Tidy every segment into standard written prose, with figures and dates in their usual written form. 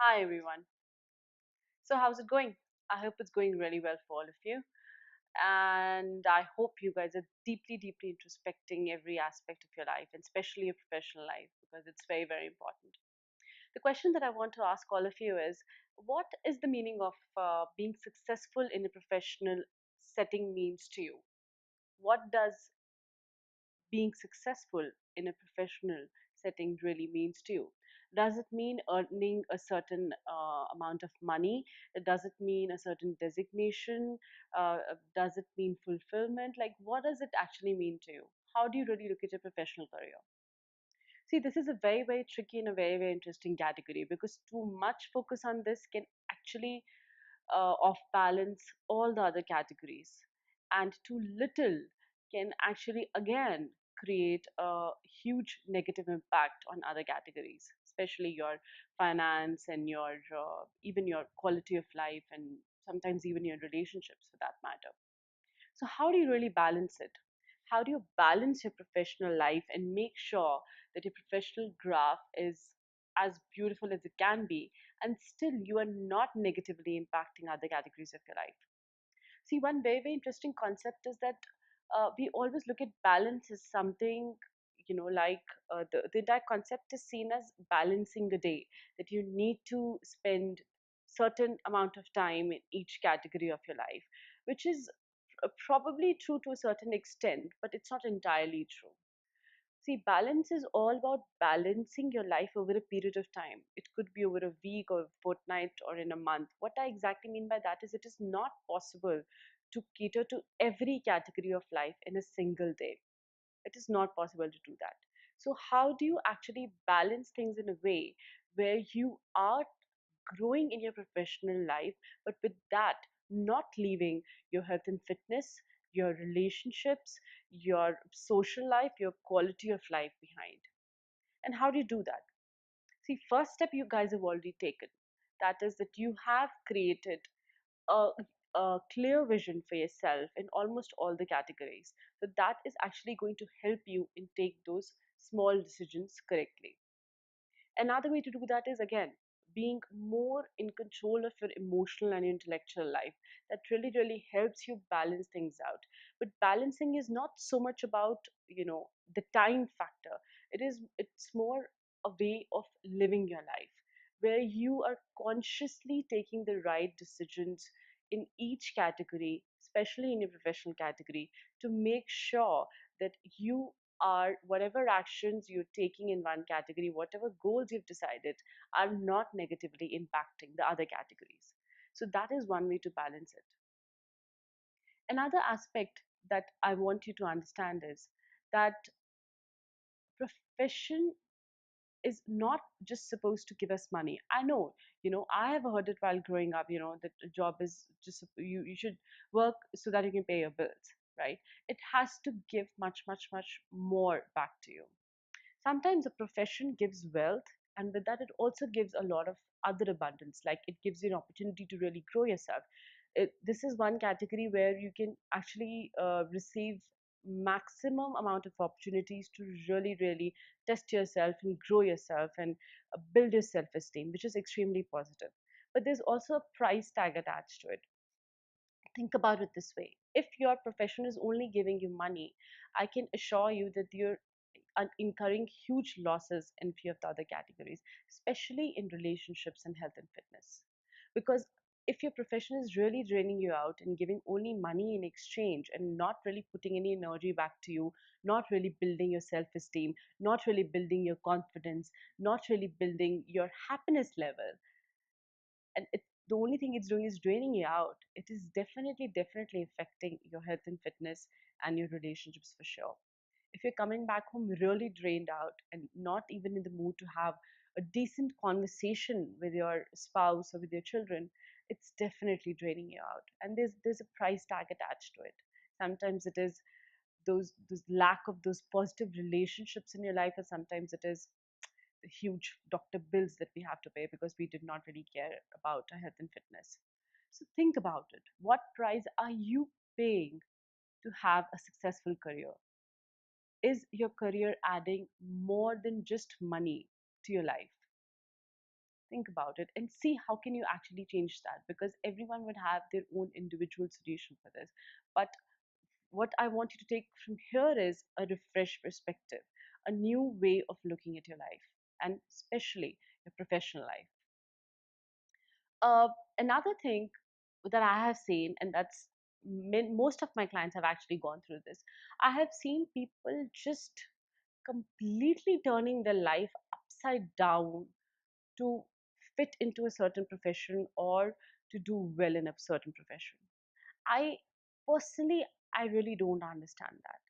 Hi everyone. So how's it going? I hope it's going really well for all of you. And I hope you guys are deeply introspecting every aspect of your life, and especially your professional life, because it's very important. The question that I want to ask all of you is, what is the meaning of being successful in a professional setting means to you? What does being successful in a professional setting really means to you? Does it mean earning a certain amount of money? Does it mean a certain designation? Does it mean fulfillment? Like, what does it actually mean to you? How do you really look at your professional career? See, this is a very tricky and a very interesting category because too much focus on this can actually off balance all the other categories, and too little can actually again create a huge negative impact on other categories, especially your finance and your even your quality of life, and sometimes even your relationships for that matter. So how do you really balance it? How do you balance your professional life and make sure that your professional graph is as beautiful as it can be, and still you are not negatively impacting other categories of your life? See, one very interesting concept is that we always look at balance as something, like the entire concept is seen as balancing a day, that you need to spend certain amount of time in each category of your life, which is probably true to a certain extent, but it's not entirely true. See, balance is all about balancing your life over a period of time. It could be over a week or a fortnight or in a month. What I exactly mean by that is it is not possible to cater to every category of life in a single day. It is not possible to do that. So, how do you actually balance things in a way where you are growing in your professional life, but with that, not leaving your health and fitness, your relationships, your social life, your quality of life behind? And how do you do that? See, first step you guys have already taken. That is that you have created a, a clear vision for yourself in almost all the categories. So that is actually going to help you in take those small decisions correctly. Another way to do that is again being more in control of your emotional and intellectual life. That really helps you balance things out. But balancing is not so much about, the time factor. It's more a way of living your life where you are consciously taking the right decisions in each category, especially in your professional category, to make sure that you are whatever actions you're taking in one category, whatever goals you've decided, are not negatively impacting the other categories. So that is one way to balance it. Another aspect that I want you to understand is that profession is not just supposed to give us money. I know, I have heard it while growing up, that a job is just you should work so that you can pay your bills, right? It has to give much more back to you. Sometimes a profession gives wealth, and with that it also gives a lot of other abundance, like it gives you an opportunity to really grow yourself. This is one category where you can actually receive maximum amount of opportunities to really test yourself and grow yourself and build your self-esteem, which is extremely positive. But there's also a price tag attached to it. Think about it this way: if your profession is only giving you money, I can assure you that you're incurring huge losses in few of the other categories, especially in relationships and health and fitness. Because if your profession is really draining you out and giving only money in exchange and not really putting any energy back to you, not really building your self esteem, not really building your confidence, not really building your happiness level, and the only thing it's doing is draining you out, it is definitely affecting your health and fitness and your relationships for sure. If you're coming back home really drained out and not even in the mood to have a decent conversation with your spouse or with your children, it's definitely draining you out, and there's a price tag attached to it. Sometimes it is those lack of those positive relationships in your life, or sometimes it is the huge doctor bills that we have to pay because we did not really care about our health and fitness. So think about it. What price are you paying to have a successful career? Is your career adding more than just money to your life? Think about it and see how can you actually change that, because everyone would have their own individual solution for this. But what I want you to take from here is a refreshed perspective, a new way of looking at your life, and especially your professional life. Uh, Another thing that I have seen, and that's most of my clients have actually gone through this. I have seen people just completely turning their life upside down to fit into a certain profession or to do well in a certain profession. I personally, I really don't understand that.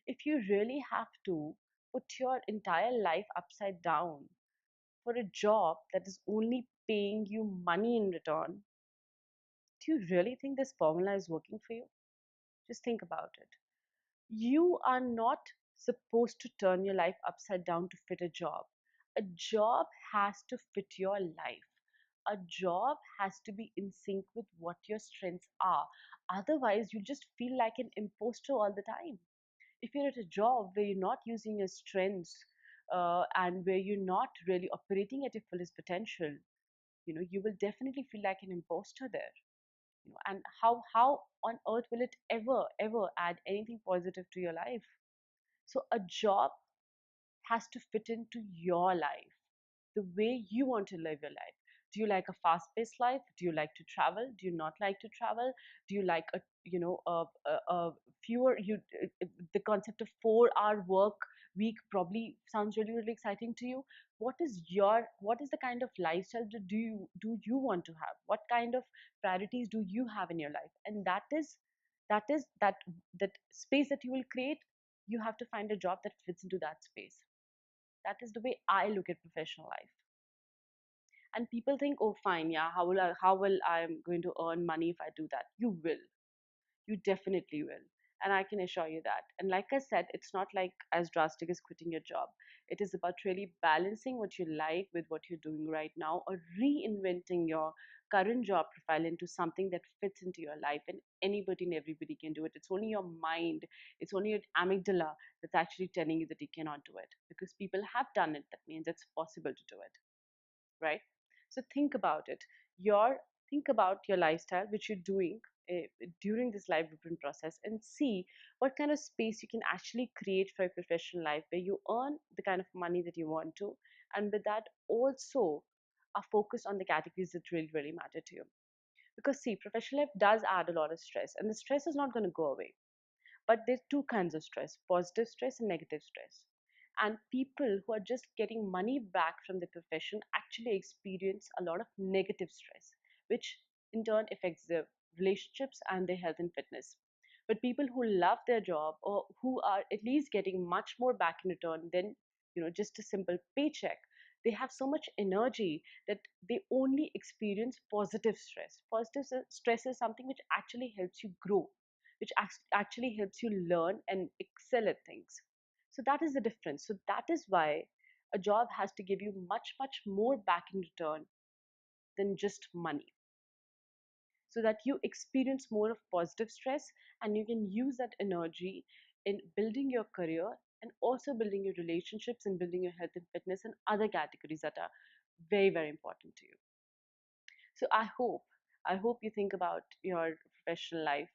If you really have to put your entire life upside down for a job that is only paying you money in return, do you really think this formula is working for you? Just think about it. You are not supposed to turn your life upside down to fit a job. A job has to fit your life. A job has to be in sync with what your strengths are. Otherwise, you just feel like an imposter all the time. If you're at a job where you're not using your strengths and where you're not really operating at your fullest potential, you will definitely feel like an imposter there. And how on earth will it ever add anything positive to your life? So a job has to fit into your life, the way you want to live your life. Do you like a fast paced life? Do you like to travel? Do you not like to travel? Do you like a fewer you the concept of 4 hour work week probably sounds really really exciting to you. What is the kind of lifestyle do you want to have? What kind of priorities do you have in your life? And that space that you will create, you have to find a job that fits into that space. That is the way I look at professional life. And people think, oh, fine, yeah, how will I'm going to earn money if I do that? You will. You definitely will. And I can assure you that. And like I said, it's not like as drastic as quitting your job. It is about really balancing what you like with what you're doing right now, or reinventing your current job profile into something that fits into your life. And anybody and everybody can do it. It's only your mind, it's only your amygdala that's actually telling you that you cannot do it. Because people have done it, that means it's possible to do it, right? So think about your lifestyle which you're doing during this life blueprint process, and see what kind of space you can actually create for a professional life where you earn the kind of money that you want to, and with that also a focus on the categories that really really matter to you. Because see, professional life does add a lot of stress, and the stress is not going to go away. But there's two kinds of stress: positive stress and negative stress. And people who are just getting money back from the profession actually experience a lot of negative stress, which in turn affects their relationships and their health and fitness. But people who love their job, or who are at least getting much more back in return than just a simple paycheck, they have so much energy that they only experience positive stress. Positive stress is something which actually helps you grow, which actually helps you learn and excel at things. So that is the difference. So that is why a job has to give you much, much more back in return than just money, so that you experience more of positive stress, and you can use that energy in building your career, and also building your relationships, and building your health and fitness and other categories that are very, very important to you. So I hope you think about your professional life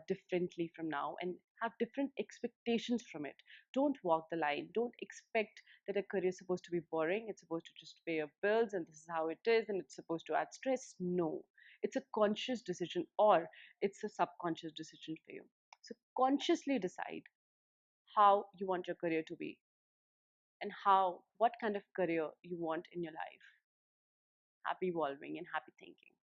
differently from now, and have different expectations from it. Don't walk the line. Don't expect that a career is supposed to be boring. It's supposed to just pay your bills, and this is how it is, and it's supposed to add stress. No, it's a conscious decision, or it's a subconscious decision for you. So consciously decide how you want your career to be, and what kind of career you want in your life. Happy evolving and happy thinking.